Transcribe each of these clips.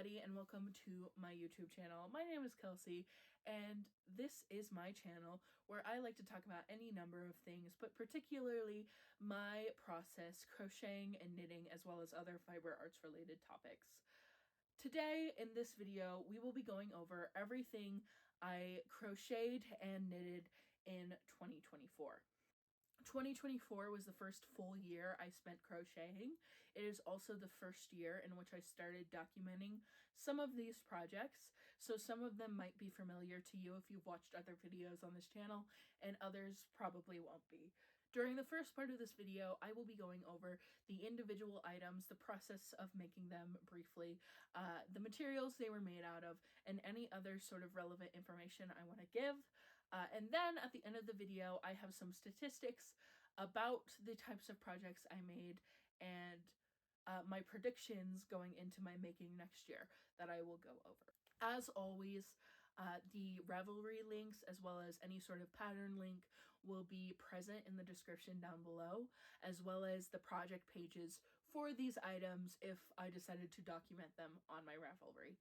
everybody, and welcome to my YouTube channel. My name is Kelsey, and this is my channel where I like to talk about any number of things, but particularly my process, crocheting and knitting, as well as other fiber arts related topics. Today, in this video, we will be going over everything I crocheted and knitted in 2024. 2024 was the first full year I spent crocheting. It is also the first year in which I started documenting some of these projects, so some of them might be familiar to you if you've watched other videos on this channel, and others probably won't be. During the first part of this video, I will be going over the individual items, the process of making them briefly, the materials they were made out of, and any other sort of relevant information I want to give. And then at the end of the video, I have some statistics about the types of projects I made and my predictions going into my making next year that I will go over. As always, the Ravelry links as well as any sort of pattern link will be present in the description down below, as well as the project pages for these items if I decided to document them on my Ravelry.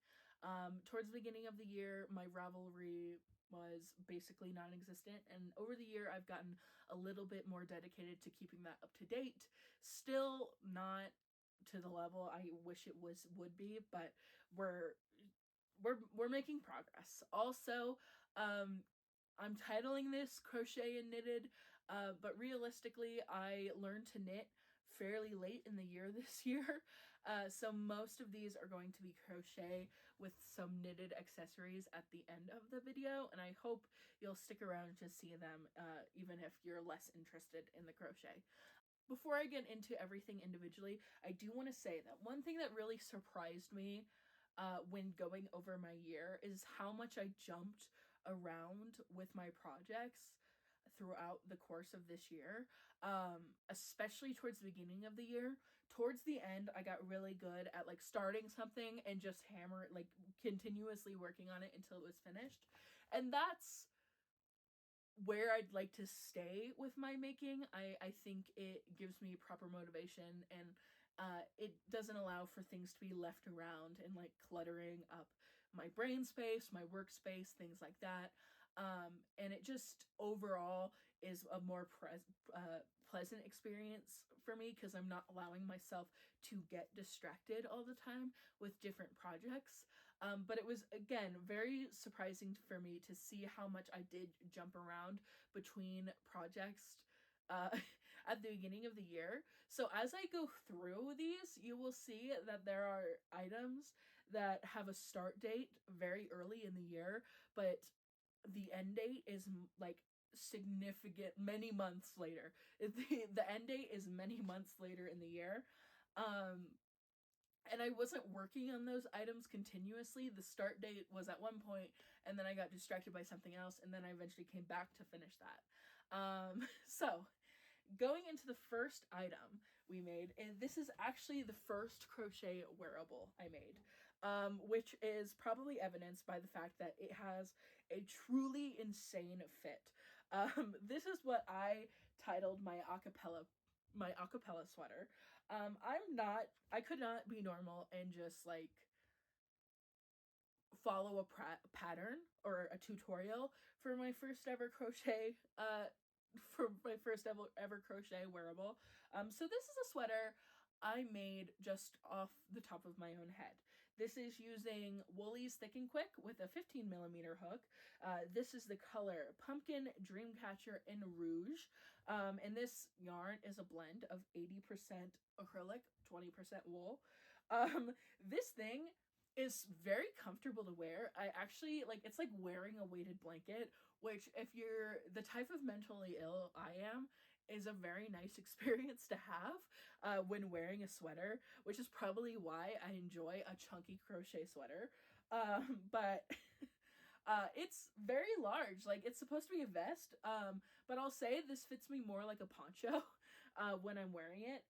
Towards the beginning of the year, my Ravelry was basically non-existent, and over the year I've gotten a little bit more dedicated to keeping that up to date. Still not to the level I wish it would be, but we're making progress. Also, I'm titling this Crochet and Knitted, but realistically I learned to knit fairly late in the year this year. So most of these are going to be crochet with some knitted accessories at the end of the video, and I hope you'll stick around to see them, even if you're less interested in the crochet. Before I get into everything individually, I do want to say that one thing that really surprised me when going over my year is how much I jumped around with my projects throughout the course of this year, especially towards the beginning of the year. Towards the end, I got really good at like starting something and just continuously working on it until it was finished. And that's where I'd like to stay with my making. I think it gives me proper motivation, and it doesn't allow for things to be left around and like cluttering up my brain space, my workspace, things like that. And it just overall is a more pleasant experience for me because I'm not allowing myself to get distracted all the time with different projects. But it was, again, very surprising for me to see how much I did jump around between projects uh, at the beginning of the year. So as I go through these, you will see that there are items that have a start date very early in the year, but the end date is like significant many months later. The end date is many months later in the year. Um, and I wasn't working on those items continuously. The start date was at one point, and then I got distracted by something else, and then I eventually came back to finish that. So going into the first item we made, and this is actually the first crochet wearable I made, which is probably evidenced by the fact that it has a truly insane fit. This is what I titled my acapella sweater. I could not be normal and just like follow a pattern or a tutorial for my first ever crochet, crochet wearable. So this is a sweater I made just off the top of my own head. This is using Woolies Thick and Quick with a 15mm hook. This is the color Pumpkin Dreamcatcher in Rouge. And this yarn is a blend of 80% acrylic, 20% wool. This thing is very comfortable to wear. I actually like, it's like wearing a weighted blanket, which if you're the type of mentally ill I am, is a very nice experience to have when wearing a sweater, which is probably why I enjoy a chunky crochet sweater. But it's very large. Like, it's supposed to be a vest, but I'll say this fits me more like a poncho when I'm wearing it.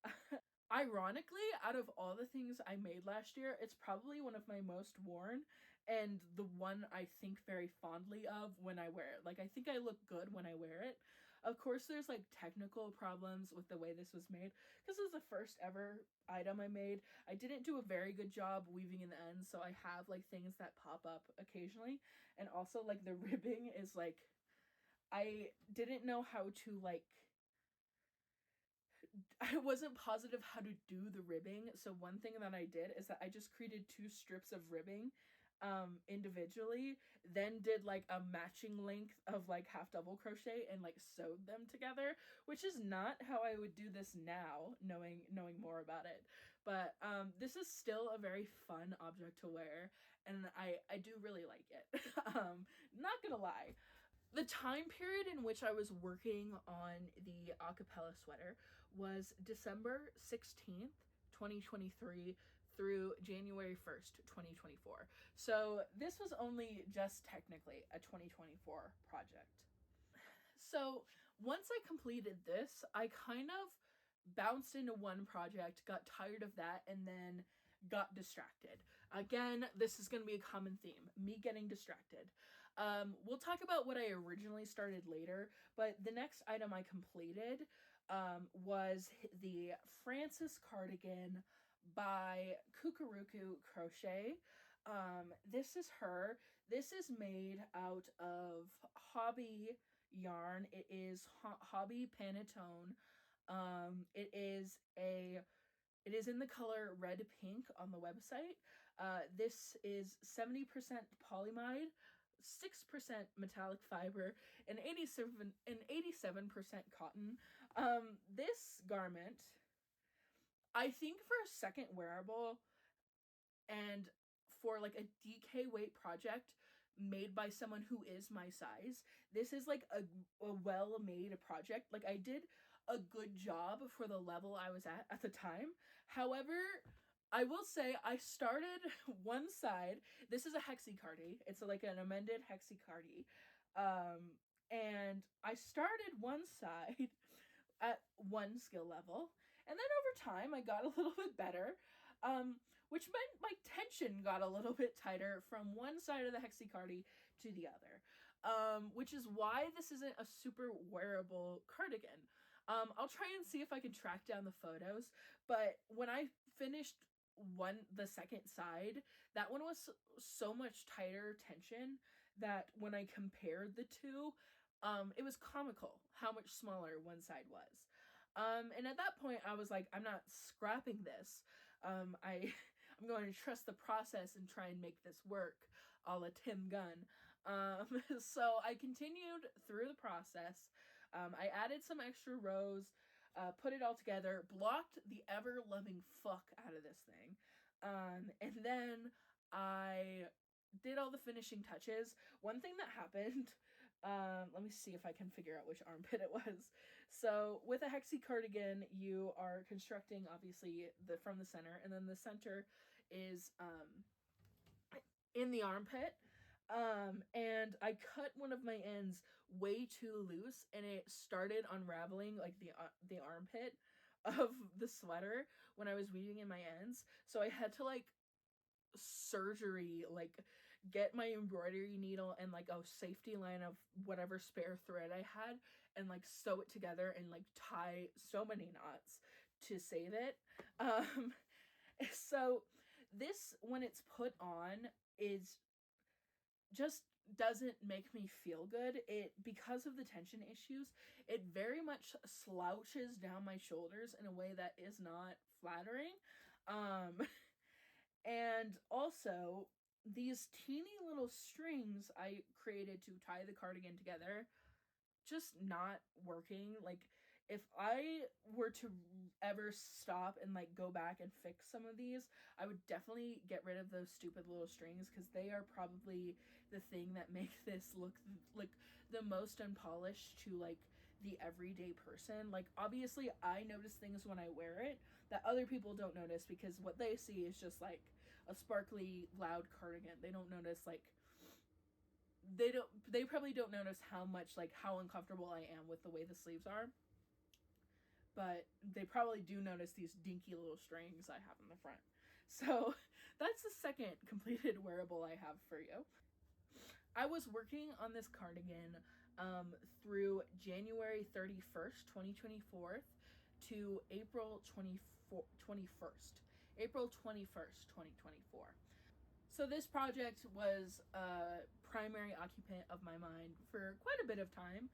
Ironically, out of all the things I made last year, it's probably one of my most worn and the one I think very fondly of when I wear it. Like, I think I look good when I wear it. Of course, there's like technical problems with the way this was made because this is the first ever item I made. I didn't do a very good job weaving in the ends, so I have like things that pop up occasionally. And also, like, the ribbing is like, I didn't know how to like, I wasn't positive how to do the ribbing. So one thing that I did is that I just created 2 strips of ribbing individually, then did like a matching length of like half double crochet and like sewed them together, which is not how I would do this now, knowing more about it. But this is still a very fun object to wear, and I do really like it. Not gonna lie, the time period in which I was working on the acapella sweater was December 16th, 2023 through January 1st, 2024. So this was only just technically a 2024 project. So once I completed this, I kind of bounced into one project, got tired of that, and then got distracted. Again, this is going to be a common theme, me getting distracted. We'll talk about what I originally started later, but the next item I completed was the Frances cardigan by Kukuruku Crochet. This is her. This is made out of hobby yarn. It is hobby Panettone. It is in the color red pink on the website. This is 70% polyamide, 6% metallic fiber, and 87% cotton. This garment, I think, for a second wearable and for like a DK weight project made by someone who is my size, this is like a well-made project. Like, I did a good job for the level I was at the time. However, I will say I started one side. This is a hexicardy. It's like an amended hexicardy. And I started one side at one skill level, and then over time I got a little bit better, which meant my tension got a little bit tighter from one side of the hexicardy to the other, which is why this isn't a super wearable cardigan. I'll try and see if I can track down the photos, but when I finished the second side, that one was so much tighter tension that when I compared the two, it was comical how much smaller one side was. And at that point, I was like, I'm not scrapping this. I'm going to trust the process and try and make this work, a la Tim Gunn. So I continued through the process. I added some extra rows, put it all together, blocked the ever-loving fuck out of this thing. And then I did all the finishing touches. One thing that happened, let me see if I can figure out which armpit it was. So with a hexi cardigan, you are constructing obviously from the center, and then the center is in the armpit. And I cut one of my ends way too loose, and it started unraveling like the armpit of the sweater when I was weaving in my ends. So I had to like surgery, like, get my embroidery needle and like a safety line of whatever spare thread I had, and like sew it together and like tie so many knots to save it. Um, so this, when it's put on, is just doesn't make me feel good. It, because of the tension issues, it very much slouches down my shoulders in a way that is not flattering. And also, these teeny little strings I created to tie the cardigan together, just not working. Like, if I were to ever stop and like go back and fix some of these, I would definitely get rid of those stupid little strings, because they are probably the thing that make this look like the most unpolished to like the everyday person. Like, obviously I notice things when I wear it that other people don't notice, because what they see is just like a sparkly loud cardigan. They don't notice like they probably don't notice how much, like, how uncomfortable I am with the way the sleeves are, but they probably do notice these dinky little strings I have in the front. So that's the second completed wearable I have for you. I was working on this cardigan through January 31st, 2024 to April 21st. April 21st, 2024. So this project was a primary occupant of my mind for quite a bit of time.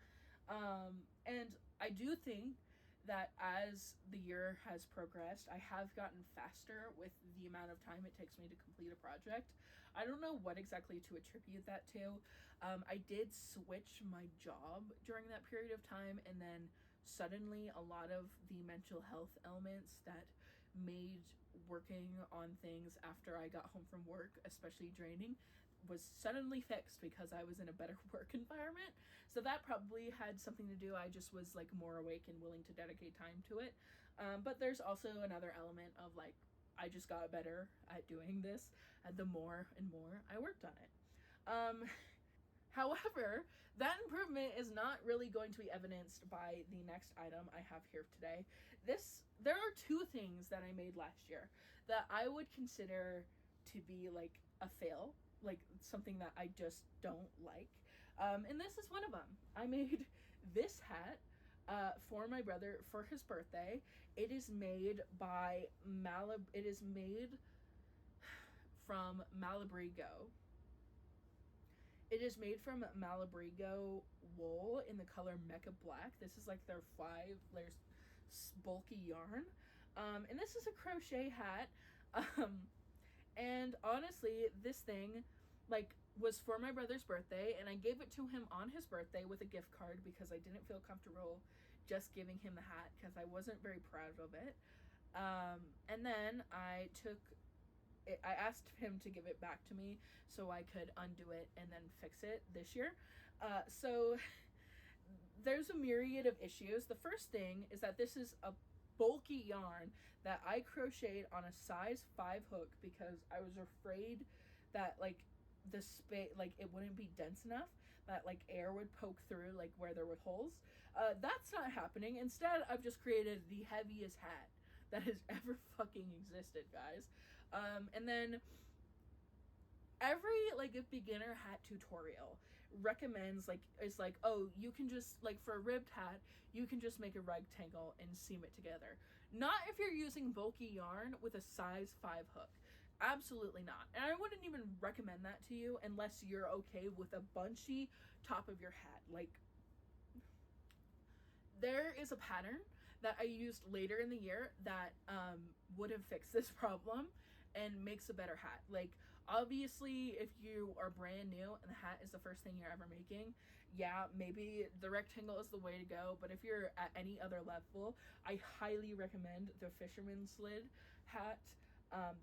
And I do think that as the year has progressed, I have gotten faster with the amount of time it takes me to complete a project. I don't know what exactly to attribute that to. I did switch my job during that period of time, and then suddenly a lot of the mental health elements that made working on things after I got home from work especially draining was suddenly fixed because I was in a better work environment. So that probably had something to do. I just was like more awake and willing to dedicate time to it. But there's also another element of like, I just got better at doing this, and the more and more I worked on it. However, that improvement is not really going to be evidenced by the next item I have here today. There are two things that I made last year that I would consider to be like a fail, like something that I just don't like. And this is one of them. I made this hat for my brother for his birthday. It is made by It is made from Malabrigo. It is made from Malabrigo wool in the color Mecha Black. This is like their 5 layers bulky yarn. And this is a crochet hat. And honestly, this thing like was for my brother's birthday, and I gave it to him on his birthday with a gift card because I didn't feel comfortable just giving him the hat because I wasn't very proud of it. And then I asked him to give it back to me so I could undo it and then fix it this year. So there's a myriad of issues. The first thing is that this is a bulky yarn that I crocheted on a size 5 hook because I was afraid that like the space, like it wouldn't be dense enough, that like air would poke through like where there were holes. That's not happening. Instead, I've just created the heaviest hat that has ever fucking existed, guys. And then every like a beginner hat tutorial recommends like, it's like, oh, you can just like for a ribbed hat you can just make a rectangle and seam it together. Not if you're using bulky yarn with a size 5 hook. Absolutely not. And I wouldn't even recommend that to you unless you're okay with a bunchy top of your hat. Like, there is a pattern that I used later in the year that would have fixed this problem and makes a better hat. Like, obviously, if you are brand new and the hat is the first thing you're ever making, yeah, maybe the rectangle is the way to go. But if you're at any other level, I highly recommend the fisherman's lid hat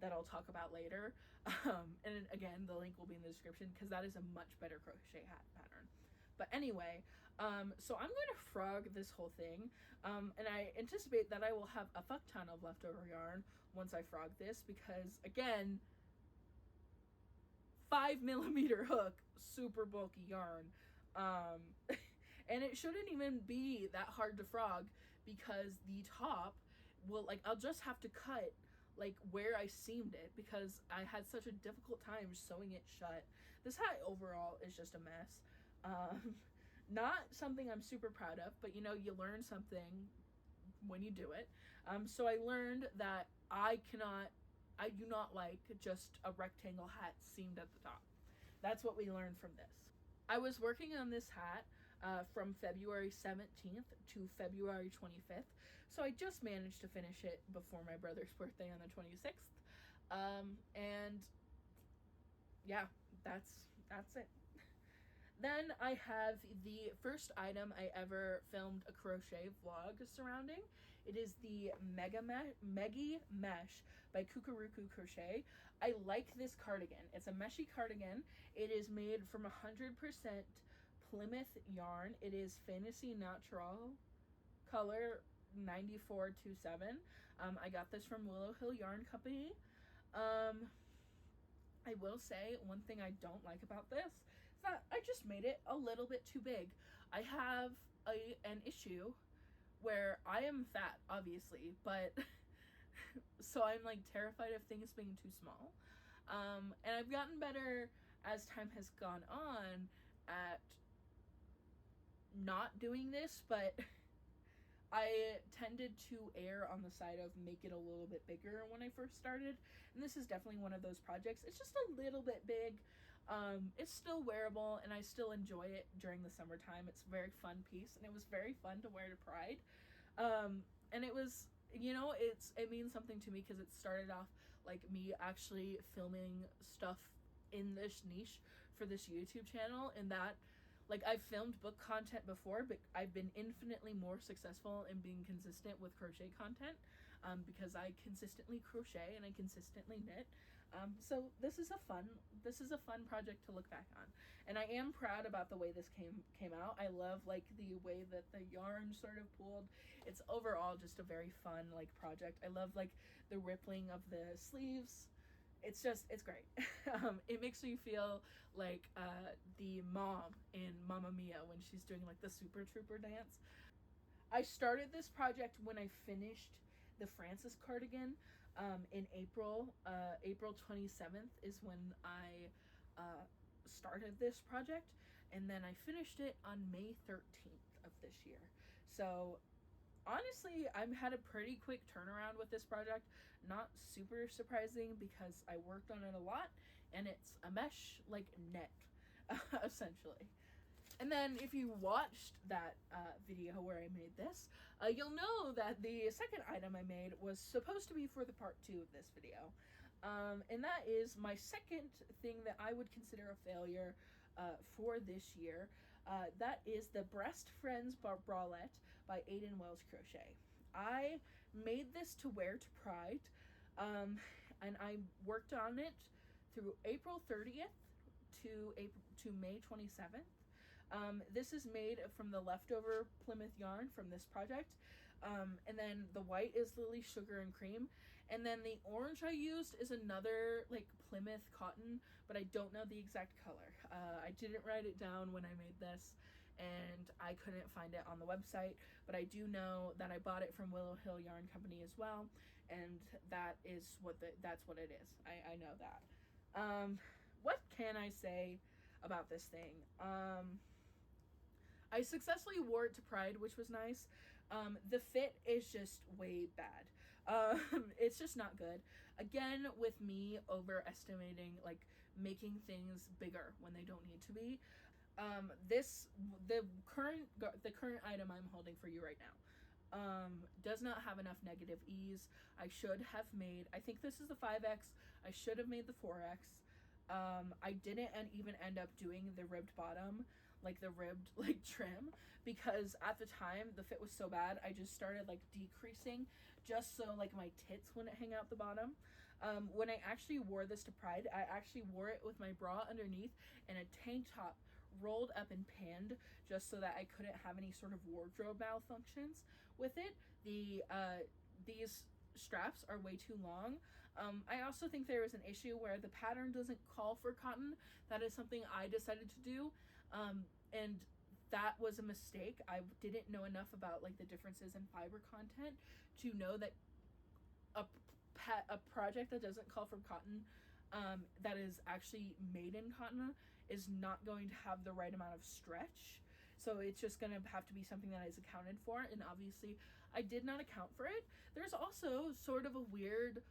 that I'll talk about later. And again, the link will be in the description because that is a much better crochet hat pattern. But anyway, so I'm going to frog this whole thing, and I anticipate that I will have a fuck ton of leftover yarn once I frog this because, again, 5mm hook, super bulky yarn, and it shouldn't even be that hard to frog because the top will, like, I'll just have to cut like where I seamed it because I had such a difficult time sewing it shut. This hat overall is just a mess. Not something I'm super proud of, but you know, you learn something when you do it. So I learned that I do not like just a rectangle hat seamed at the top. That's what we learned from this. I was working on this hat from February 17th to February 25th, so I just managed to finish it before my brother's birthday on the 26th. And yeah, that's it. Then I have the first item I ever filmed a crochet vlog surrounding. It is the Meggy Mesh by Kukuruku Crochet. I like this cardigan. It's a meshy cardigan. It is made from 100% Plymouth yarn. It is Fantasy Natural color 9427. I got this from Willow Hill Yarn Company. I will say one thing I don't like about this is that I just made it a little bit too big. I have an issue where I am fat, obviously, but so I'm like terrified of things being too small. And I've gotten better as time has gone on at not doing this, but I tended to err on the side of make it a little bit bigger when I first started, and this is definitely one of those projects. It's just a little bit big. It's still wearable, and I still enjoy it during the summertime. It's a very fun piece, and it was very fun to wear to Pride. And it was, it means something to me because it started off like me actually filming stuff in this niche for this YouTube channel, and that, like, I've filmed book content before, but I've been infinitely more successful in being consistent with crochet content, because I consistently crochet and I consistently knit. So this is a fun project to look back on, and I am proud about the way this came out. I love like the way that the yarn sort of pulled. It's overall just a very fun like project. I love like the rippling of the sleeves. It's great. It makes me feel like the mom in Mamma Mia when she's doing like the Super Trooper dance. I started this project when I finished the Frances cardigan in April. April 27th is when I started this project, and then I finished it on May 13th of this year. So honestly, I've had a pretty quick turnaround with this project. Not super surprising because I worked on it a lot, and it's a mesh like net, essentially. And then if you watched that video where I made this, you'll know that the second item I made was supposed to be for the part 2 of this video. And that is my second thing that I would consider a failure for this year. That is the Breast Friends Bralette by Aiden Wells Crochet. I made this to wear to Pride, and I worked on it through April 30th to May 27th. This is made from the leftover Plymouth yarn from this project. And then the white is Lily Sugar and Cream. And then the orange I used is another like Plymouth cotton, but I don't know the exact color. I didn't write it down when I made this, and I couldn't find it on the website, but I do know that I bought it from Willow Hill Yarn Company as well, and that's what it is. I know that. What can I say about this thing? I successfully wore it to Pride, which was nice. The fit is just way bad. It's just not good. Again, with me overestimating, like, making things bigger when they don't need to be. The current item I'm holding for you right now does not have enough negative ease. I should have made, I think this is the 5X. I should have made the 4X. I didn't even end up doing the ribbed bottom, like the ribbed like trim, because at the time the fit was so bad. I just started like decreasing just so like my tits wouldn't hang out the bottom. When I actually wore this to Pride, I actually wore it with my bra underneath and a tank top rolled up and panned just so that I couldn't have any sort of wardrobe malfunctions with it. These straps are way too long. I also think there is an issue where the pattern doesn't call for cotton. That is something I decided to do, and that was a mistake. I didn't know enough about like the differences in fiber content to know that a project that doesn't call for cotton, that is actually made in cotton, is not going to have the right amount of stretch. So it's just going to have to be something that is accounted for, and obviously I did not account for it. There's also sort of a weird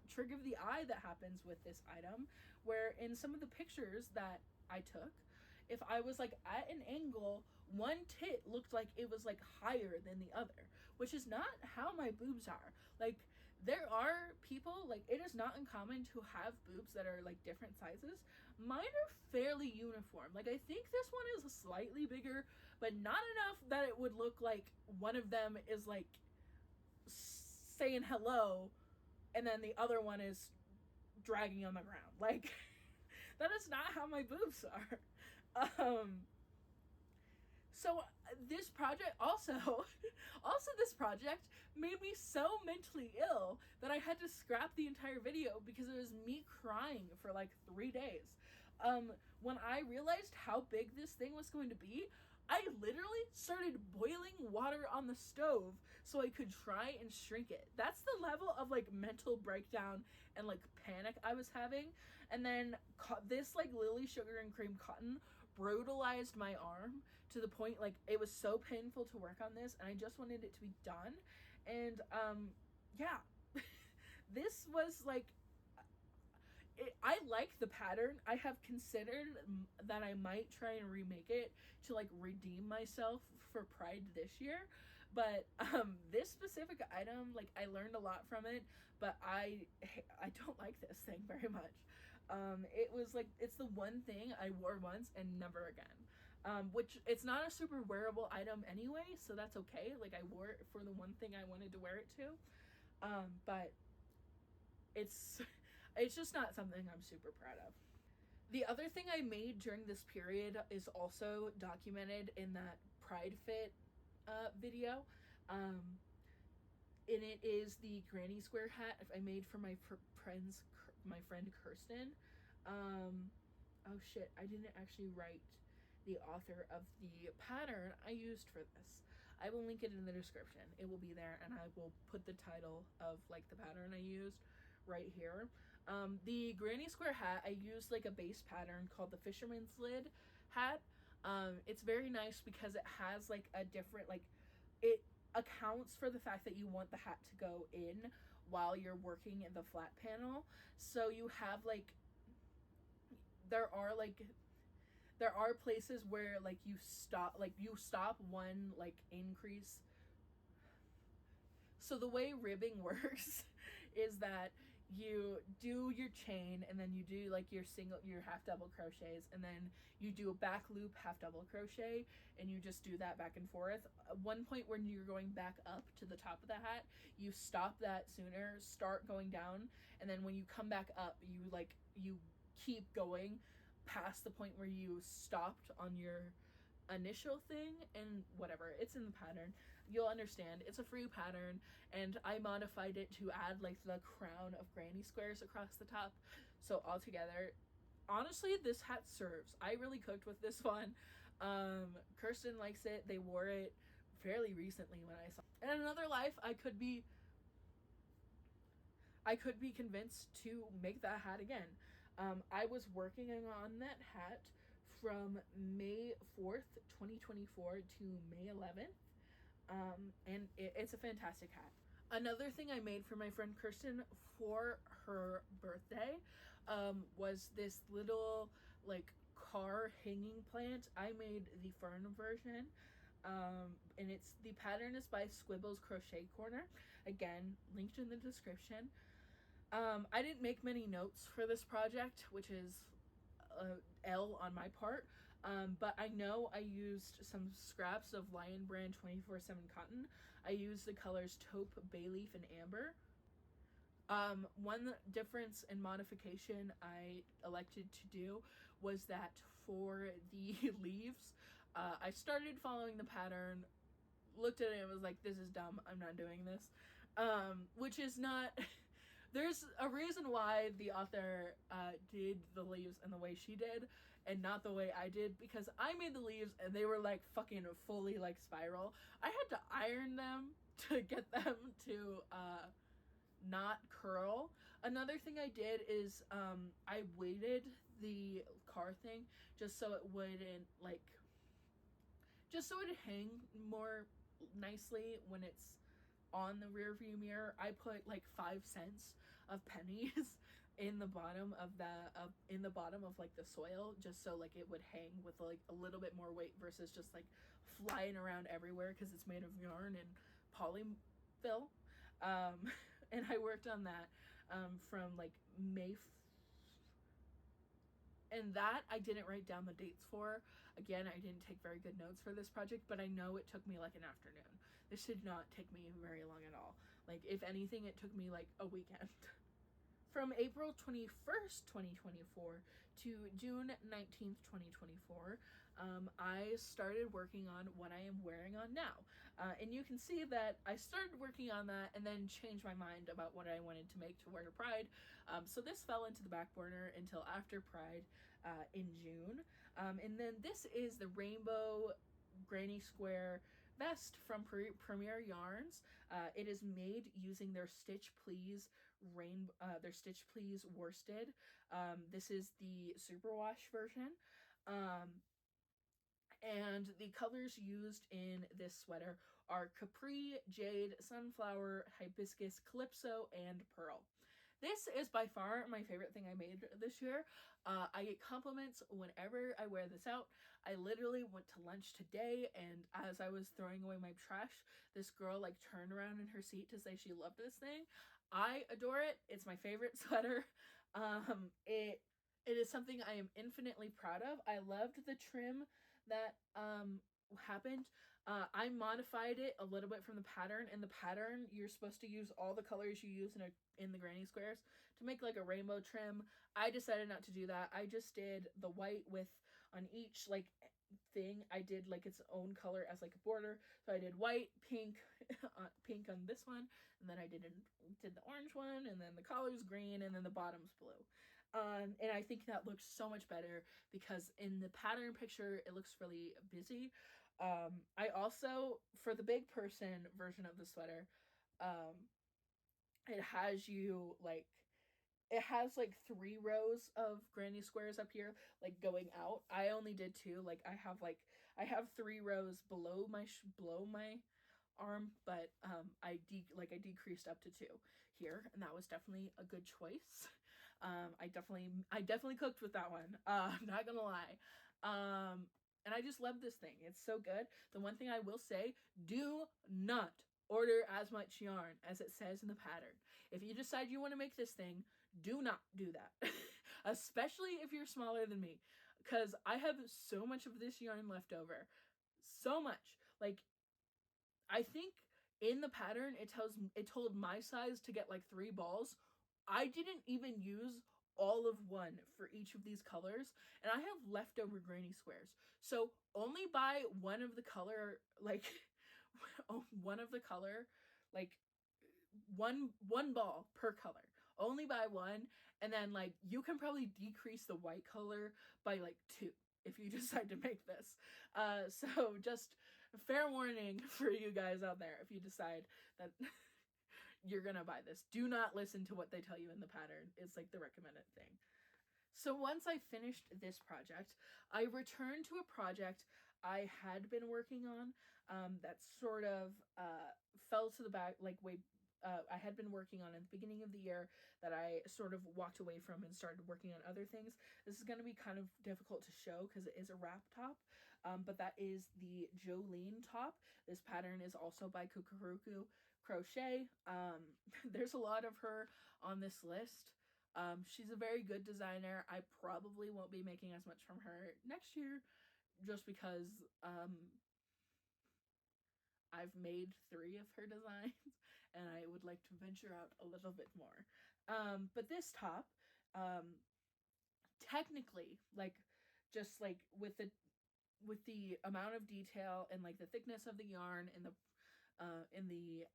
trick of the eye that happens with this item, where in some of the pictures that I took, if I was like at an angle, one tit looked like it was like higher than the other, which is not how my boobs are. Like, there are people, like, it is not uncommon to have boobs that are like different sizes. Mine are fairly uniform. Like, I think this one is slightly bigger, but not enough that it would look like one of them is like saying hello and then the other one is dragging on the ground. Like, that is not how my boobs are. So this project also this project made me so mentally ill that I had to scrap the entire video because it was me crying for like 3 days. When I realized how big this thing was going to be, I literally started boiling water on the stove so I could try and shrink it. That's the level of like mental breakdown and like panic I was having. And then this like Lily Sugar and Cream cotton brutalized my arm to the point, like, it was so painful to work on this, and I just wanted it to be done. And yeah, this was like, I like the pattern. I have considered that I might try and remake it to like redeem myself for Pride this year. But this specific item, like, I learned a lot from it, but I don't like this thing very much. It was like, it's the one thing I wore once and never again. Which, it's not a super wearable item anyway, so that's okay. Like, I wore it for the one thing I wanted to wear it to. But it's it's just not something I'm super proud of. The other thing I made during this period is also documented in that Pride Fit video. Um, and it is the granny square hat I made for my friend Kirsten. Oh shit, I didn't actually write the author of the pattern I used for this. I will link it in the description. It will be there, and I will put the title of like the pattern I used right here. The granny square hat, I used like a base pattern called the fisherman's lid hat. It's very nice because it has like a different, like, it accounts for the fact that you want the hat to go in while you're working in the flat panel. So you have like, there are like, there are places where like you stop one like increase. So the way ribbing works is that you do your chain, and then you do like your half double crochets, and then you do a back loop half double crochet, and you just do that back and forth. One point when you're going back up to the top of the hat, you stop that sooner, start going down, and then when you come back up, you keep going past the point where you stopped on your initial thing. And whatever, it's in the pattern, you'll understand. It's a free pattern, and I modified it to add like the crown of granny squares across the top. So altogether, honestly, this hat serves. I really cooked with this one. Kirsten likes it. They wore it fairly recently when I saw it. In another life, I could be convinced to make that hat again. I was working on that hat from May 4th, 2024 to May 11th. And it's a fantastic hat. Another thing I made for my friend Kirsten for her birthday was this little like car hanging plant. I made the fern version. And the pattern is by Squibble's Crochet Corner. Again, linked in the description. I didn't make many notes for this project, which is L on my part. But I know I used some scraps of Lion Brand 24/7 cotton. I used the colors taupe, bay leaf, and amber. One difference and modification I elected to do was that for the leaves, I started following the pattern, looked at it, and was like, this is dumb, I'm not doing this. Which is not... There's a reason why the author did the leaves in the way she did and not the way I did, because I made the leaves and they were like fucking fully like spiral. I had to iron them to get them to not curl. Another thing I did is I weighted the car thing just so it wouldn't like, just so it'd hang more nicely when it's on the rear view mirror. I put like 5 cents of pennies in the bottom of like the soil, just so like it would hang with like a little bit more weight versus just like flying around everywhere, because it's made of yarn and polyfill. And I worked on that from like and that I didn't write down the dates for. Again, I didn't take very good notes for this project, but I know it took me like an afternoon. This did not take me very long at all. Like, if anything, it took me like a weekend. From April 21st, 2024 to June 19th, 2024, I started working on what I am wearing on now. And you can see that I started working on that and then changed my mind about what I wanted to make to wear to Pride. So this fell into the back burner until after Pride in June. And then this is the rainbow granny square vest from Premier Yarns. It is made using their Stitch Please worsted. This is the superwash version. And the colors used in this sweater are Capri, Jade, Sunflower, Hibiscus, Calypso, and Pearl. This is by far my favorite thing I made this year. I get compliments whenever I wear this out. I literally went to lunch today, and as I was throwing away my trash, this girl like turned around in her seat to say she loved this thing. I adore it. It's my favorite sweater. It is something I am infinitely proud of. I loved the trim that happened. I modified it a little bit from the pattern. In the pattern, you're supposed to use all the colors you use in the granny squares to make like a rainbow trim. I decided not to do that. I just did the white with on each like thing. I did like its own color as like a border. So I did white, pink, pink on this one, and then I did the orange one, and then the collar's green, and then the bottom's blue. And I think that looks so much better because in the pattern picture it looks really busy. I also, for the big person version of the sweater, um, it has you like it has like 3 rows of granny squares up here like going out. I only did 2. Like I have 3 rows below my arm, but I decreased up to 2 here, and that was definitely a good choice. I definitely cooked with that one. I'm not gonna lie. And I just love this thing. It's so good. The one thing I will say, do not order as much yarn as it says in the pattern. If you decide you want to make this thing, do not do that. Especially if you're smaller than me. Because I have so much of this yarn left over. So much. Like, I think in the pattern it told my size to get like 3 balls. I didn't even use all of one for each of these colors, and I have leftover granny squares. So only buy one of the color, like one of the color, like one ball per color. Only buy one, and then like you can probably decrease the white color by like 2 if you decide to make this. So just fair warning for you guys out there if you decide that you're gonna buy this. Do not listen to what they tell you in the pattern. It's like the recommended thing. So once I finished this project, I returned to a project I had been working on that sort of fell to the back, like way I had been working on at the beginning of the year that I sort of walked away from and started working on other things. This is going to be kind of difficult to show because it is a wrap top, but that is the Jolene top. This pattern is also by Kukuruku Crochet. There's a lot of her on this list. She's a very good designer. I probably won't be making as much from her next year just because I've made 3 of her designs and I would like to venture out a little bit more. But this top, technically, like just like with the amount of detail and like the thickness of the yarn and the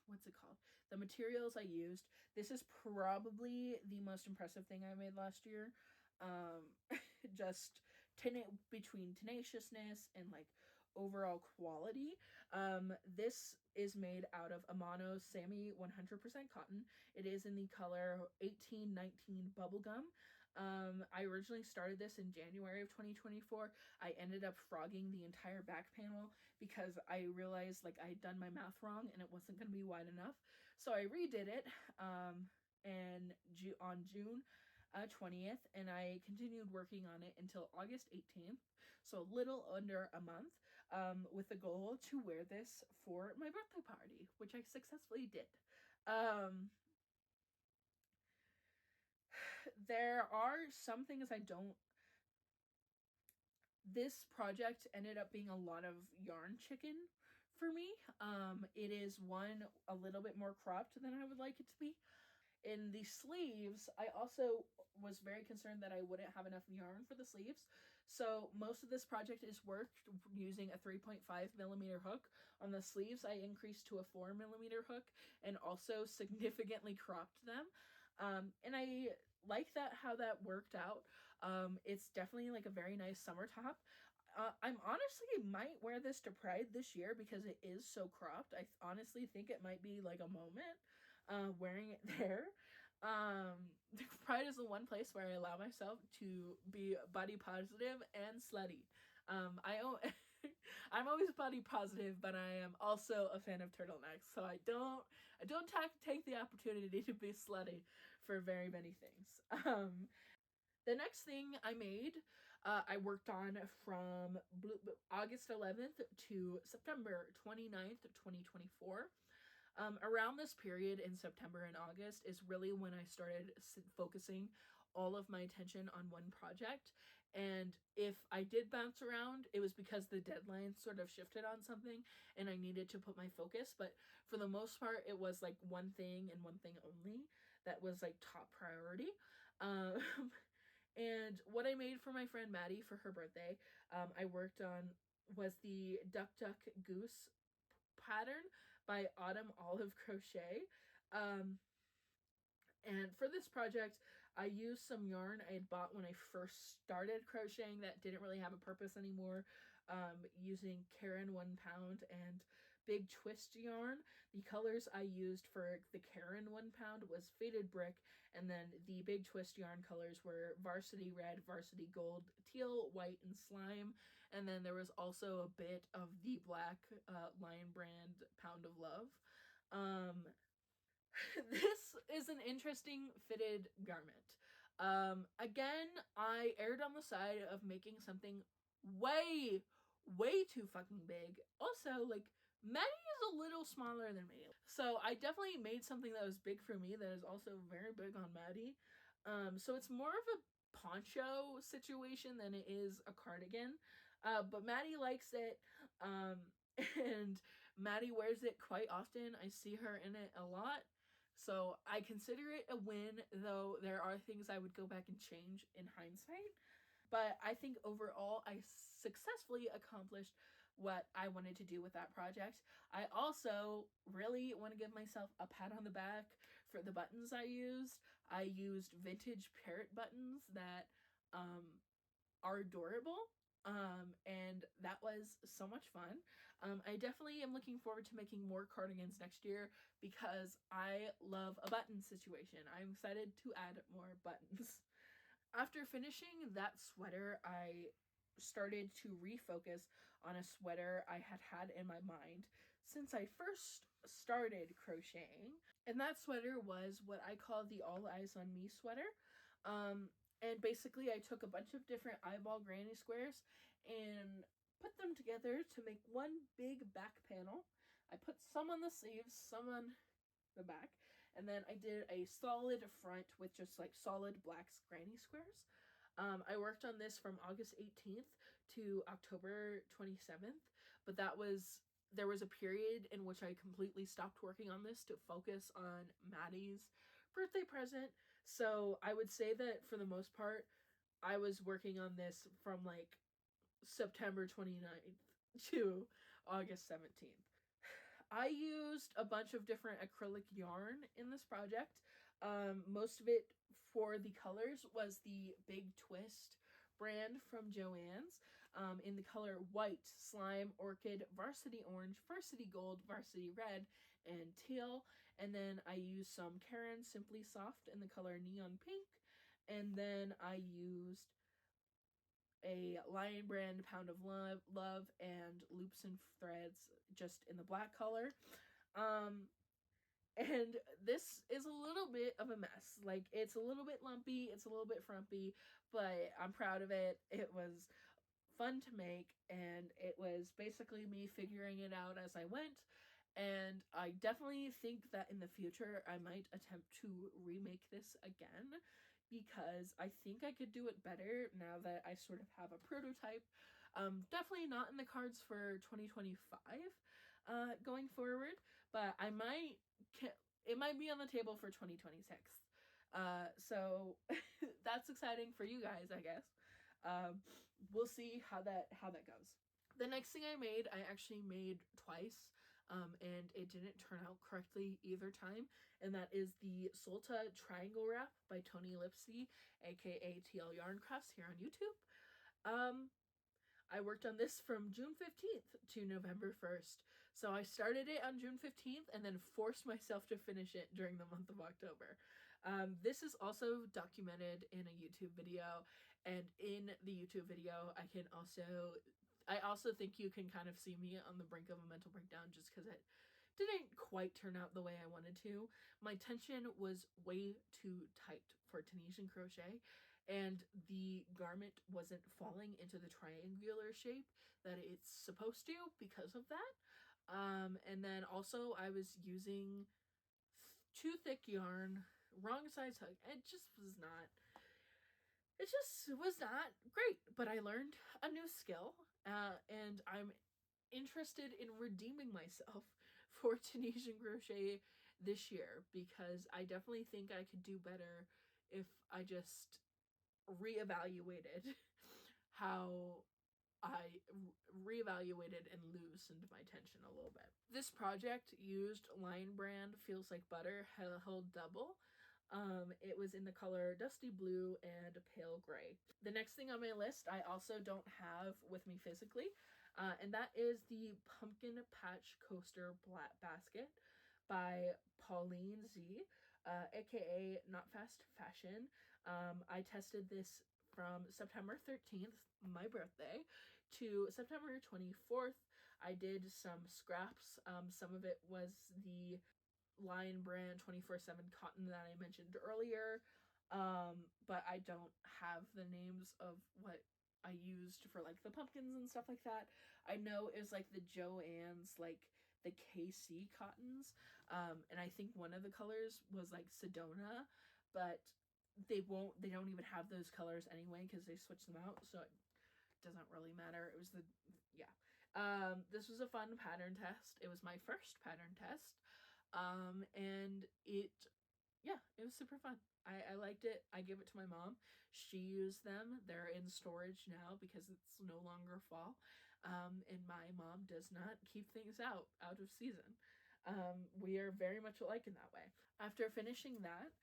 what's it called? The materials I used. This is probably the most impressive thing I made last year. Just between tenaciousness and like overall quality. This is made out of Amano Sammy 100% cotton. It is in the color 1819 Bubblegum. I originally started this in January of 2024. I ended up frogging the entire back panel because I realized like I had done my math wrong and it wasn't going to be wide enough. So I redid it on June 20th, and I continued working on it until August 18th, so a little under a month, with the goal to wear this for my birthday party, which I successfully did. There are some things I don't. This project ended up being a lot of yarn chicken for me. It is a little bit more cropped than I would like it to be. In the sleeves, I also was very concerned that I wouldn't have enough yarn for the sleeves. So most of this project is worked using a 3.5mm hook. On the sleeves, I increased to a 4mm hook and also significantly cropped them. And I like how that worked out. It's definitely like a very nice summer top. I'm honestly might wear this to Pride this year because it is so cropped. I honestly think it might be like a moment wearing it there. Pride is the one place where I allow myself to be body positive and slutty. I I'm always body positive, but I am also a fan of turtlenecks, so I don't take the opportunity to be slutty for very many things. The next thing I made, I worked on from August 11th to September 29th, 2024. Around this period in September and August is really when I started focusing all of my attention on one project. And if I did bounce around, it was because the deadline sort of shifted on something and I needed to put my focus. But for the most part, it was like one thing and one thing only that was like top priority. Um, and what I made for my friend Maddie for her birthday, I worked on was the Duck Duck Goose pattern by Autumn Olive Crochet. Um, and for this project, I used some yarn I had bought when I first started crocheting that didn't really have a purpose anymore, using Caron 1 pound and Big Twist yarn. The colors I used for the Caron 1 pound was Faded Brick, and then the Big Twist yarn colors were Varsity Red, Varsity Gold, Teal, White, and Slime. And then there was also a bit of the black Lion Brand Pound of Love. This is an interesting fitted garment. Again, I erred on the side of making something way too fucking big. Also, like, Maddie is a little smaller than me. So I definitely made something that was big for me that is also very big on Maddie. So it's more of a poncho situation than it is a cardigan. But Maddie likes it. And Maddie wears it quite often. I see her in it a lot. So I consider it a win, though there are things I would go back and change in hindsight. But I think overall I successfully accomplished what I wanted to do with that project. I also really want to give myself a pat on the back for the buttons I used. I used vintage parrot buttons that are adorable. And that was so much fun. I definitely am looking forward to making more cardigans next year because I love a button situation. I'm excited to add more buttons. After finishing that sweater, I started to refocus on a sweater I had had in my mind since I first started crocheting. And that sweater was what I call the All Eyes on Me sweater. And basically, I took a bunch of different eyeball granny squares and put them together to make one big back panel. I put some on the sleeves, some on the back, and then I did a solid front with just like solid black granny squares. I worked on this from August 18th to October 27th, but there was a period in which I completely stopped working on this to focus on Maddie's birthday present. So I would say that for the most part, I was working on this from like September 29th to August 17th. I used a bunch of different acrylic yarn in this project. Most of it for the colors was the Big Twist brand from Joann's, in the color white, slime, orchid, varsity orange, varsity gold, varsity red, and teal. And then I used some Caron Simply Soft in the color neon pink. And then I used a Lion Brand Pound of Love and Loops and Threads just in the black color. And this is a little bit of a mess. Like, it's a little bit lumpy, it's a little bit frumpy, but I'm proud of it. It was fun to make, and it was basically me figuring it out as I went. And I definitely think that in the future I might attempt to remake this again because I think I could do it better now that I sort of have a prototype. Definitely not in the cards for 2025 going forward, but it might be on the table for 2026. So that's exciting for you guys, I guess. We'll see how that goes. The next thing I made, I actually made twice, and it didn't turn out correctly either time, and that is the Solta Triangle Wrap by Tony Lipsy, aka TL Yarn Crafts, here on YouTube. I worked on this from June 15th to November 1st. So I started it on June 15th and then forced myself to finish it during the month of October. This is also documented in a YouTube video, and in the YouTube video, I also think you can kind of see me on the brink of a mental breakdown just because it didn't quite turn out the way I wanted to. My tension was way too tight for Tunisian crochet, and the garment wasn't falling into the triangular shape that it's supposed to because of that. And then also I was using too thick yarn, wrong size hook. It just was not great. But I learned a new skill, and I'm interested in redeeming myself for Tunisian crochet this year because I definitely think I could do better if I just reevaluated how I reevaluated and loosened my tension a little bit. This project used Lion Brand Feels Like Butter held double. It was in the color Dusty Blue and Pale Gray. The next thing on my list I also don't have with me physically, and that is the Pumpkin Patch Coaster Basket by Pauline Z, aka Not Fast Fashion. I tested this from September 13th, my birthday, to September 24th. I did some scraps. Some of it was the Lion Brand 24/7 cotton that I mentioned earlier, but I don't have the names of what I used for like the pumpkins and stuff like that. I know it was like the Joann's, like the KC cottons, and I think one of the colors was like Sedona, but they don't even have those colors anyway because they switched them out, so it doesn't really matter. It was the yeah. This was a fun pattern test. It was my first pattern test. And it was super fun. I liked it. I gave it to my mom. She used them. They're in storage now because it's no longer fall. And my mom does not keep things out of season. We are very much alike in that way. After finishing that,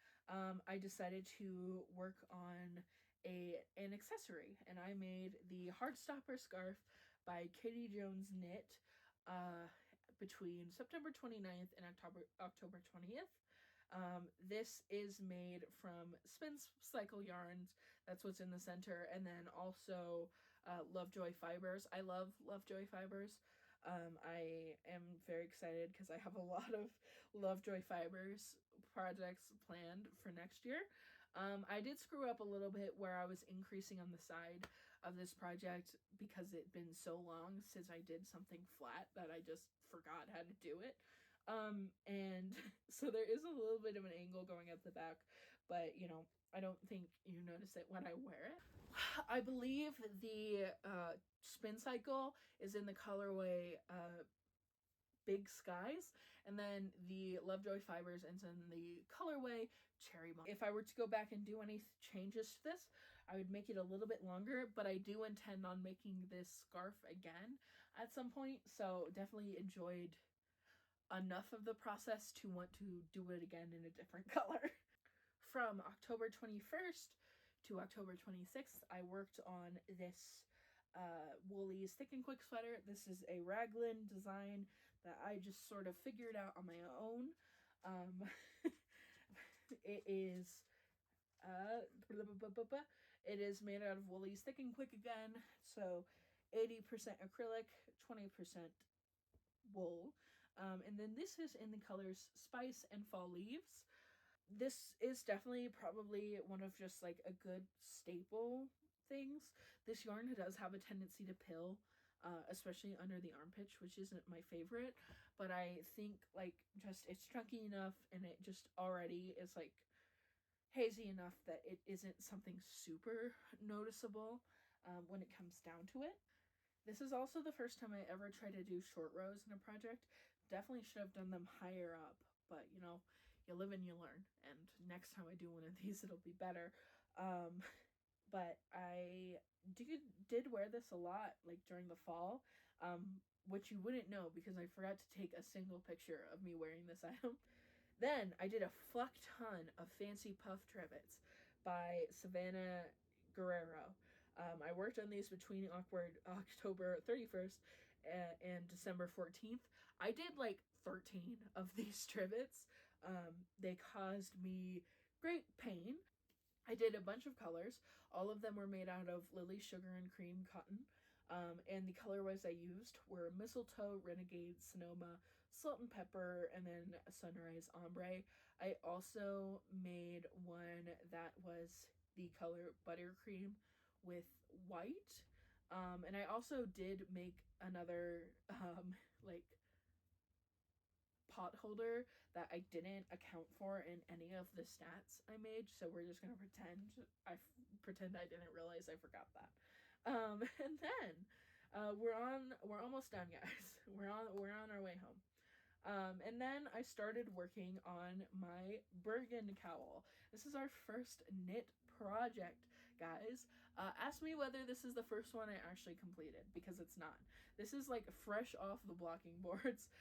I decided to work on an accessory, and I made the Heartstopper scarf by Katie Jones Knit, between September 29th and October 20th. This is made from Spin Cycle yarns. That's what's in the center. And then also Lovejoy fibers. I love Lovejoy fibers. I am very excited because I have a lot of Lovejoy fibers projects planned for next year. I did screw up a little bit where I was increasing on the side of this project because it'd been so long since I did something flat that I just forgot how to do it. And so there is a little bit of an angle going at the back, but you know, I don't think you notice it when I wear it. I believe the Spin Cycle is in the colorway Big Skies, and then the Lovejoy Fibers ends in the colorway Cherry Bomb. If I were to go back and do any changes to this, I would make it a little bit longer, but I do intend on making this scarf again at some point, so definitely enjoyed enough of the process to want to do it again in a different color. From October 21st to October 26th, I worked on this Woolies Thick and Quick sweater. This is a raglan design that I just sort of figured out on my own. It is it is made out of Woolies Thick and Quick again, so 80% acrylic, 20% wool. And then this is in the colors Spice and Fall Leaves. This is definitely probably one of just like a good staple things. This yarn does have a tendency to pill, especially under the armpits, which isn't my favorite, but I think like just it's chunky enough and it just already is like hazy enough that it isn't something super noticeable when it comes down to it. This is also the first time I ever tried to do short rows in a project. Definitely should have done them higher up, but you know, you live and you learn, and next time I do one of these it'll be better. But I did wear this a lot like during the fall, which you wouldn't know because I forgot to take a single picture of me wearing this item. Then I did a fuck ton of Fancy Puff Trivets by Savannah Guerrero. I worked on these between October 31st and December 14th. I did like 13 of these trivets. They caused me great pain. I did a bunch of colors. All of them were made out of lily, sugar, and cream cotton. And the colorways I used were mistletoe, renegade, sonoma, salt and pepper, and then sunrise ombre. I also made one that was the color buttercream with white. And I also did make another like pot holder that I didn't account for in any of the stats I made. So we're just gonna pretend I didn't realize I forgot that. And then we're almost done, guys. We're on our way home. And then I started working on my Bergen cowl. This is our first knit project, guys. Ask me whether this is the first one I actually completed, because it's not. This is like fresh off the blocking boards.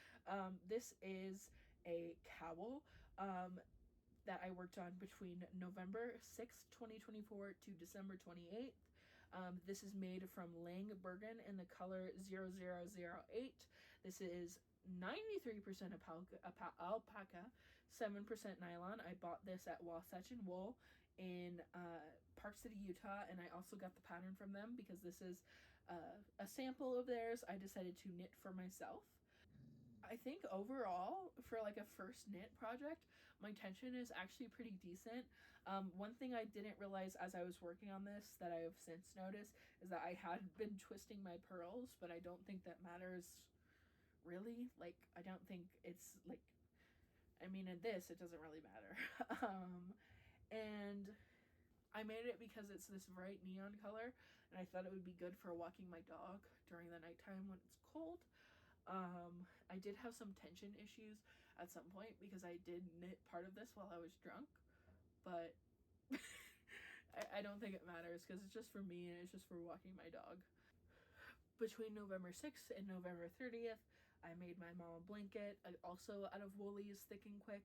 This is a cowl that I worked on between November 6th, 2024 to December 28th. This is made from Lang Bergen in the color 0008. This is 93% alpaca, 7% nylon. I bought this at Wasatch and Wool in Park City, Utah, and I also got the pattern from them because this is a sample of theirs I decided to knit for myself. I think overall, for like a first knit project, my tension is actually pretty decent. One thing I didn't realize as I was working on this that I have since noticed is that I had been twisting my pearls, but I don't think that matters really. Like, I don't think it's like, I mean, in this, it doesn't really matter. And I made it because it's this bright neon color, and I thought it would be good for walking my dog during the nighttime when it's cold. I did have some tension issues at some point because I did knit part of this while I was drunk, but I don't think it matters because it's just for me and it's just for walking my dog. Between November 6th and November 30th, I made my mom a blanket, also out of Woolies Thick and Quick.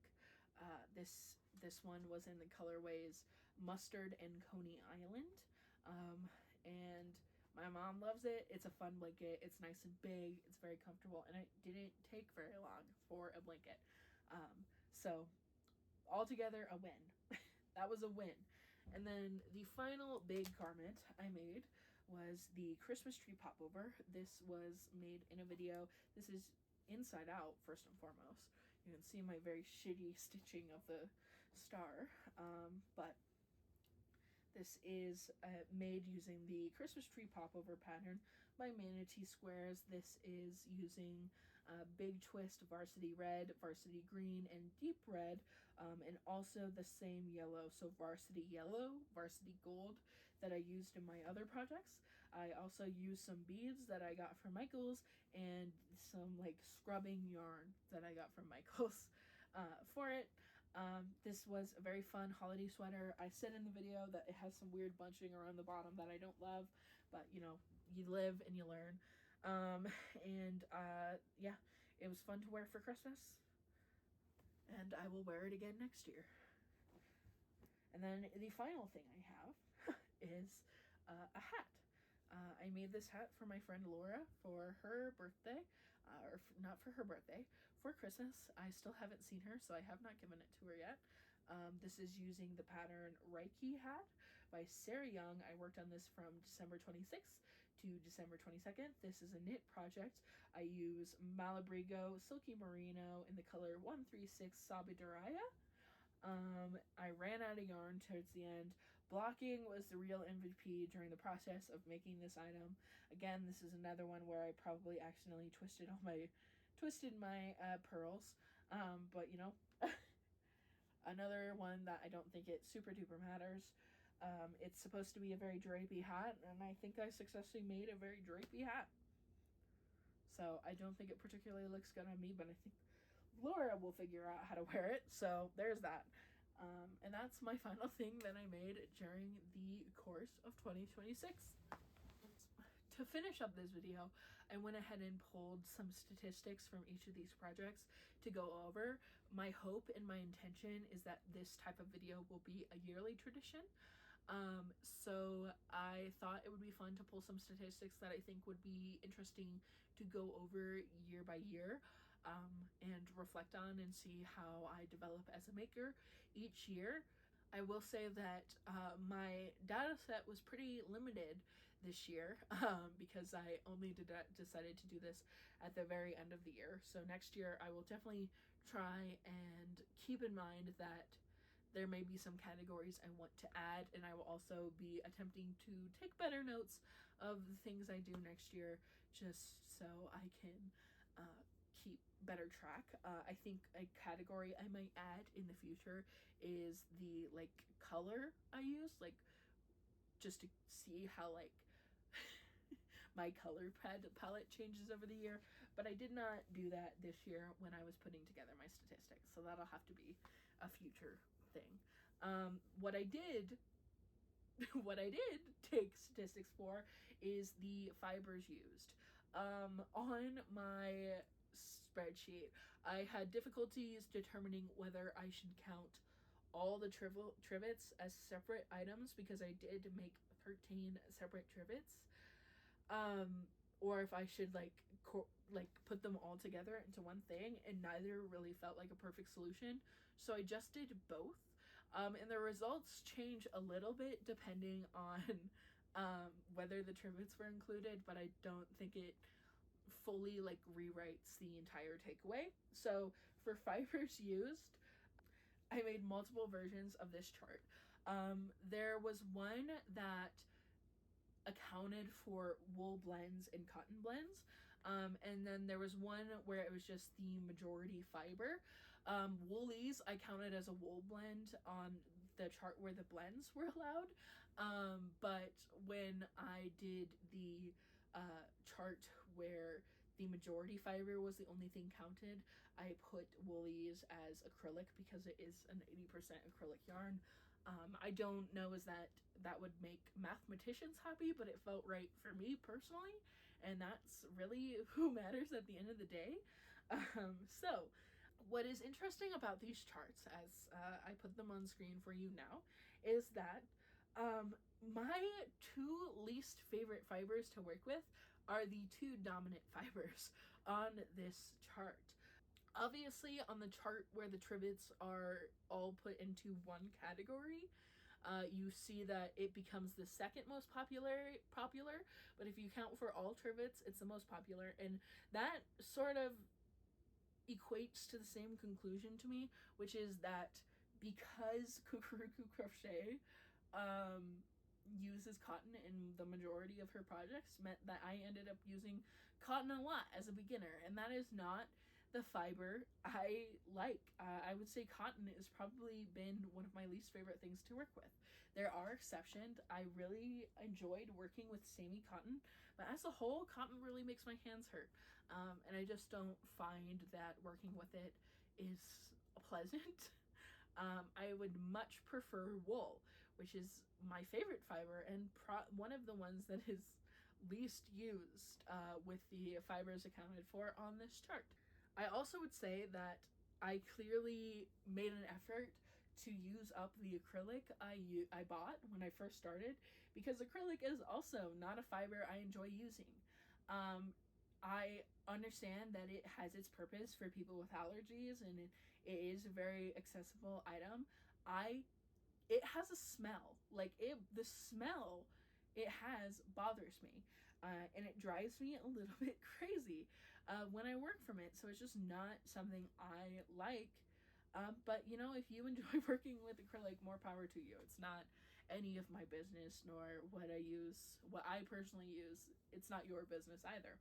This one was in the colorways Mustard and Coney Island, and my mom loves it. It's a fun blanket. It's nice and big. It's very comfortable, and it didn't take very long for a blanket. So altogether, a win. That was a win. And then the final big garment I made was the Christmas tree popover. This was made in a video. This is inside out, first and foremost. You can see my very shitty stitching of the star, but this is made using the Christmas tree popover pattern by Manatee Squares. This is using Big Twist Varsity Red, Varsity Green, and Deep Red, and also the same yellow, so Varsity Yellow, Varsity Gold, that I used in my other projects. I also used some beads that I got from Michaels and some like scrubbing yarn that I got from Michaels for it. This was a very fun holiday sweater. I said in the video that it has some weird bunching around the bottom that I don't love, but you know, you live and you learn. Yeah, it was fun to wear for Christmas, and I will wear it again next year. And then the final thing I have is a hat. I made this hat for my friend Laura for her birthday, not for her birthday, for Christmas. I still haven't seen her, so I have not given it to her yet. This is using the pattern Reiki Hat by Sarah Young. I worked on this from December 26th to December 22nd. This is a knit project. I use Malabrigo Silky Merino in the color 136 Sabidaraya. I ran out of yarn towards the end. Blocking was the real MVP during the process of making this item. Again, this is another one where I probably accidentally twisted my pearls. But you know, another one that I don't think it super duper matters. It's supposed to be a very drapey hat, and I think I successfully made a very drapey hat. So I don't think it particularly looks good on me, but I think Laura will figure out how to wear it. So there's that. And that's my final thing that I made during the course of 2026. To finish up this video, I went ahead and pulled some statistics from each of these projects to go over. My hope and my intention is that this type of video will be a yearly tradition. So I thought it would be fun to pull some statistics that I think would be interesting to go over year by year, and reflect on and see how I develop as a maker each year. I will say that my data set was pretty limited this year because I only decided to do this at the very end of the year. So next year I will definitely try and keep in mind that there may be some categories I want to add, and I will also be attempting to take better notes of the things I do next year just so I can keep better track. I think a category I might add in the future is the like color I use, like just to see how like my color palette changes over the year. But I did not do that this year when I was putting together my statistics, so that'll have to be a future thing. What I did what I did take statistics for is the fibers used. On my spreadsheet, I had difficulties determining whether I should count all the trivets as separate items because I did make 13 separate trivets, um, or if I should like put them all together into one thing, and neither really felt like a perfect solution. So I just did both, and the results change a little bit depending on whether the trivets were included, but I don't think it fully like rewrites the entire takeaway. So for fibers used, I made multiple versions of this chart. There was one that accounted for wool blends and cotton blends. And then there was one where it was just the majority fiber. Woolies I counted as a wool blend on the chart where the blends were allowed. But when I did the chart where the majority fiber was the only thing counted, I put woolies as acrylic because it is an 80% acrylic yarn. I don't know is that would make mathematicians happy, but it felt right for me personally, and that's really who matters at the end of the day. So what is interesting about these charts, as I put them on screen for you now, is that my two least favorite fibers to work with are the two dominant fibers on this chart. Obviously, on the chart where the trivets are all put into one category, you see that it becomes the second most popular, but if you count for all trivets, it's the most popular, and that sort of equates to the same conclusion to me, which is that because Kukuruku Crochet uses cotton in the majority of her projects, meant that I ended up using cotton a lot as a beginner, and that is not the fiber I like. I would say cotton has probably been one of my least favorite things to work with. There are exceptions. I really enjoyed working with samey cotton, but as a whole, cotton really makes my hands hurt, and I just don't find that working with it is pleasant. I would much prefer wool, which is my favorite fiber and one of the ones that is least used with the fibers accounted for on this chart. I also would say that I clearly made an effort to use up the acrylic I bought when I first started, because acrylic is also not a fiber I enjoy using. I understand that it has its purpose for people with allergies, and it is a very accessible item. I It has a smell, like the smell it has bothers me, and it drives me a little bit crazy when I work from it, so it's just not something I like. But you know, if you enjoy working with acrylic, more power to you. It's not any of my business, nor what I personally use. It's not your business either.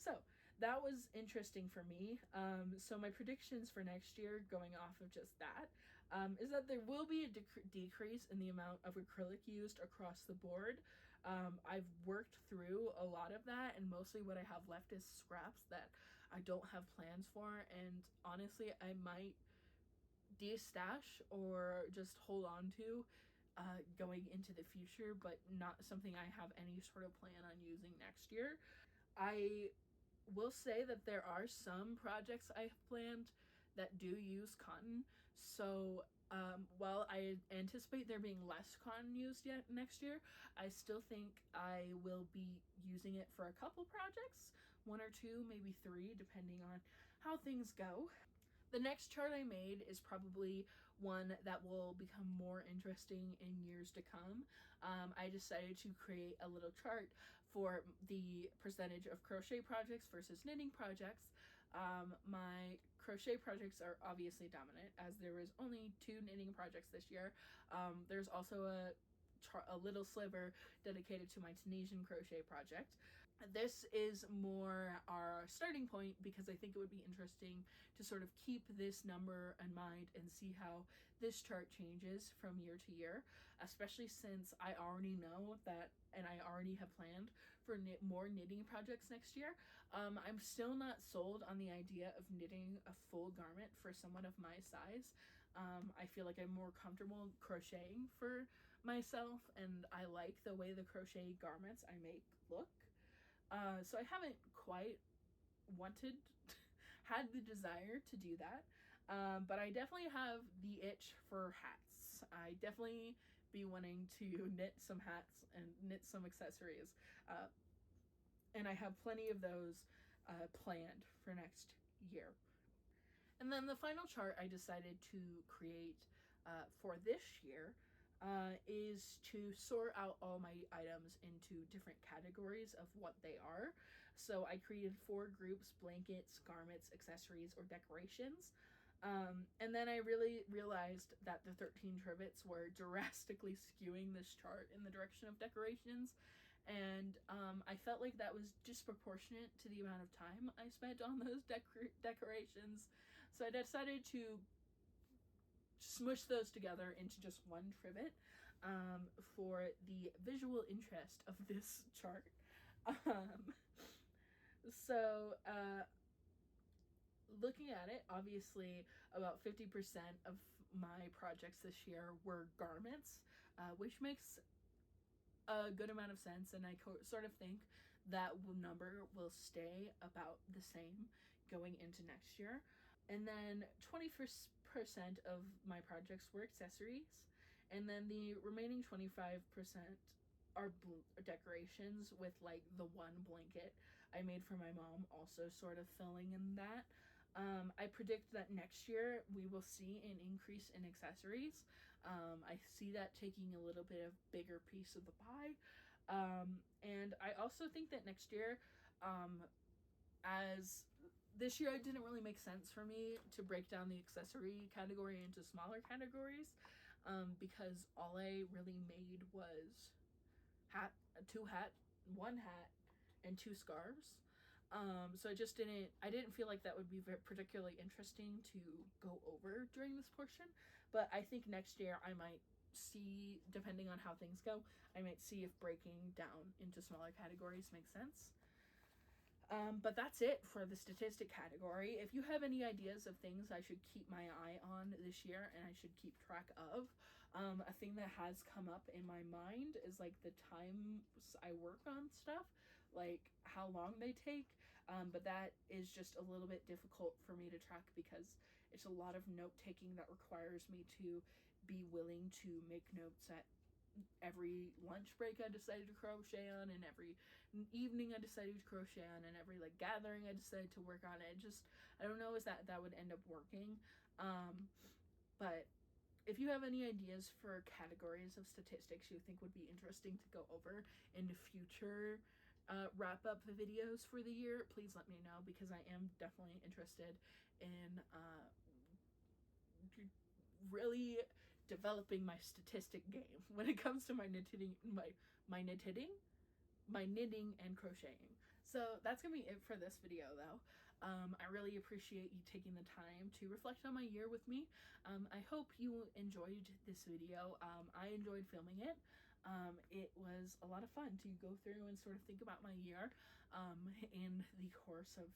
So that was interesting for me. So my predictions for next year, going off of just that, is that there will be a decrease in the amount of acrylic used across the board. I've worked through a lot of that, and mostly what I have left is scraps that I don't have plans for, and honestly, I might de-stash or just hold on to going into the future, but not something I have any sort of plan on using next year. I will say that there are some projects I have planned that do use cotton. So while I anticipate there being less cotton used yet next year, I still think I will be using it for a couple projects, one or two, maybe three, depending on how things go. The next chart I made is probably one that will become more interesting in years to come. I decided to create a little chart for the percentage of crochet projects versus knitting projects. My crochet projects are obviously dominant, as there was only 2 knitting projects this year. There's also a little sliver dedicated to my Tunisian crochet project. This is more our starting point because I think it would be interesting to sort of keep this number in mind and see how this chart changes from year to year, especially since I already know that and I already have planned for more knitting projects next year. I'm still not sold on the idea of knitting a full garment for someone of my size. I feel like I'm more comfortable crocheting for myself, and I like the way the crochet garments I make look. So I haven't quite wanted, had the desire to do that. But I definitely have the itch for hats. I definitely be wanting to knit some hats and knit some accessories. And I have plenty of those planned for next year. And then the final chart I decided to create for this year is to sort out all my items into different categories of what they are. So I created 4 groups: blankets, garments, accessories, or decorations. And then I really realized that the 13 trivets were drastically skewing this chart in the direction of decorations. And I felt like that was disproportionate to the amount of time I spent on those decorations. So I decided to smush those together into just one trivet for the visual interest of this chart. Um, so, looking at it, obviously, about 50% of my projects this year were garments, which makes a good amount of sense, and I sort of think that number will stay about the same going into next year. And then 20% of my projects were accessories, and then the remaining 25% are decorations, with like the one blanket I made for my mom also sort of filling in that. I predict that next year we will see an increase in accessories. I see that taking a little bit of bigger piece of the pie. And I also think that next year, as this year, it didn't really make sense for me to break down the accessory category into smaller categories, because all I really made was one hat, and 2 scarves. So I didn't feel like that would be particularly interesting to go over during this portion. But I think next year I might see, depending on how things go, I might see if breaking down into smaller categories makes sense. But that's it for the statistic category. If you have any ideas of things I should keep my eye on this year and I should keep track of, a thing that has come up in my mind is like the times I work on stuff, like how long they take. But that is just a little bit difficult for me to track because it's a lot of note taking that requires me to be willing to make notes at every lunch break I decided to crochet on, and every evening I decided to crochet on, and every like gathering I decided to work on it. Just, I don't know, is that would end up working. But if you have any ideas for categories of statistics you think would be interesting to go over in future wrap up videos for the year, please let me know, because I am definitely interested in really developing my statistic game when it comes to my knitting and crocheting. So that's gonna be it for this video, though. I really appreciate you taking the time to reflect on my year with me. I hope you enjoyed this video. I enjoyed filming it. It was a lot of fun to go through and sort of think about my year in the course of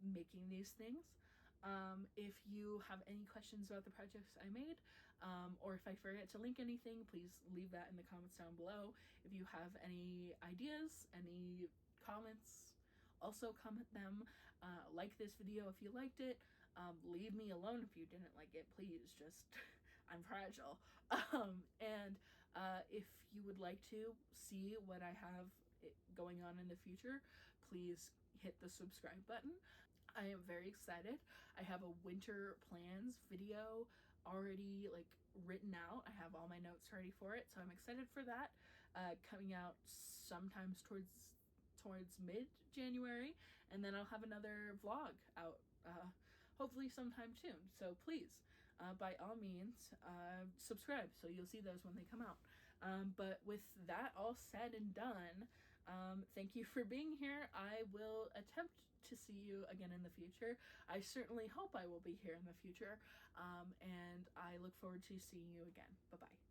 making these things. If you have any questions about the projects I made, or if I forget to link anything, please leave that in the comments down below. If you have any ideas, any comments, also comment them. Like this video if you liked it. Leave me alone if you didn't like it, please. Just, I'm fragile. And if you would like to see what I have going on in the future, please hit the subscribe button. I am very excited. I have a winter plans video already like written out. I have all my notes ready for it, so I'm excited for that. Coming out sometimes towards mid-January, and then I'll have another vlog out hopefully sometime soon. So please, by all means, subscribe so you'll see those when they come out. But with that all said and done, thank you for being here. I will attempt to see you again in the future. I certainly hope I will be here in the future, and I look forward to seeing you again. Bye-bye.